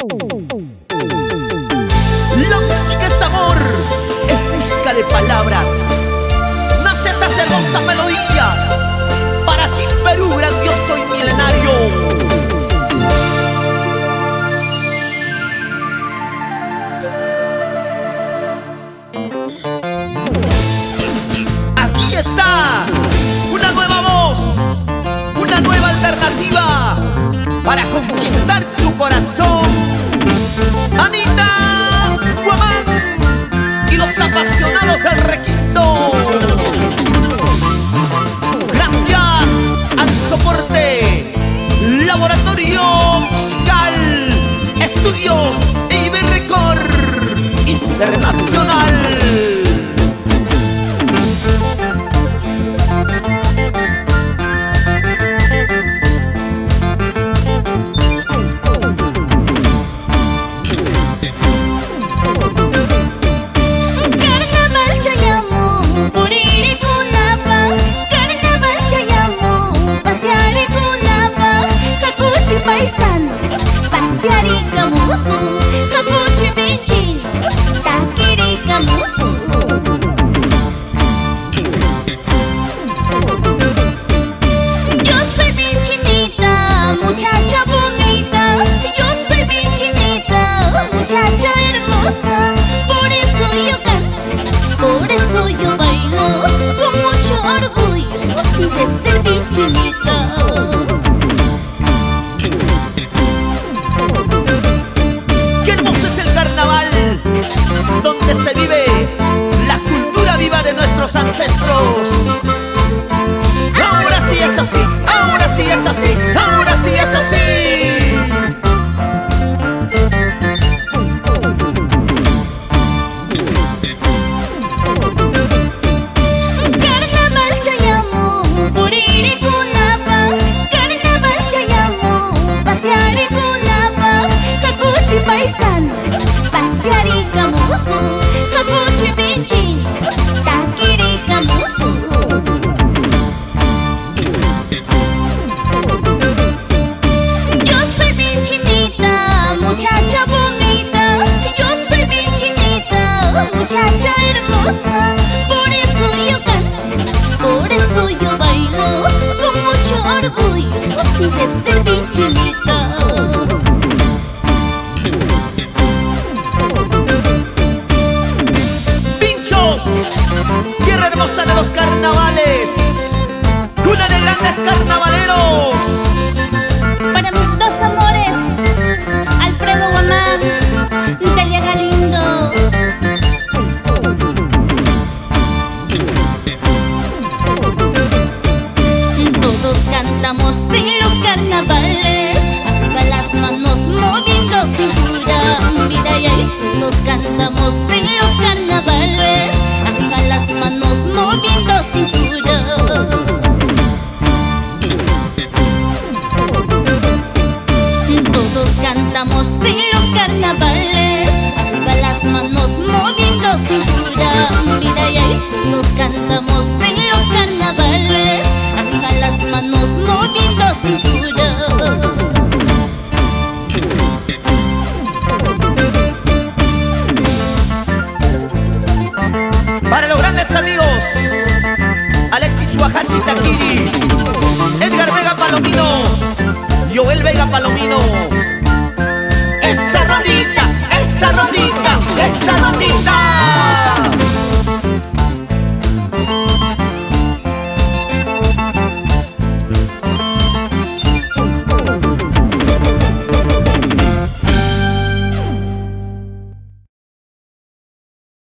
La música es amor, en busca de palabras. Nace estas hermosas melodías para ti, Perú, grandioso y milenario. Aquí está una nueva voz, una nueva alternativa para conquistar tu corazón. Anita Guamán y los apasionados del requinto. Gracias al soporte Laboratorio Musical Estudios IB Record Internacional. Paseari kamusu, kapuchi pinchinos, takiri kamusu. Yo soy bien chinita, muchacha bonita. Yo soy bien chinita, muchacha hermosa. Por eso yo canto, por eso yo bailo, con mucho orgullo de ser bien chinita. Donde se vive la cultura viva de nuestros ancestros. Ahora sí es así, ahora sí es así, ahora sí es así. Carnaval chayamu, puriri kunapa. Carnaval chayamu, paseari kunapa. Kakuchi paisanos, paseari kamusu. Kapuchi pinchinos, takiri kamusu. Yo soy bien chinita, muchacha bonita. Yo soy bien chinita, muchacha hermosa. Por eso yo canto, por eso yo bailo, con mucho orgullo de ser bien chinita. Tierra hermosa de los carnavales, cuna de grandes carnavaleros. Para mis dos amores, Alfredo Guamán, Delia Galindo. Todos cantamos de los carnavales, arriba las manos moviendo cintura. Vida y ahí todos cantamos de los carnavales, arriba las manos moviendo cintura. Todos cantamos de los carnavales, arriba las manos moviendo cintura. Vida y ahí todos cantamos de los carnavales, arriba las manos moviendo cintura. Para los grandes amigos Alexis Huajachi Takiri, Edgar Vega Palomino, Joel Vega Palomino.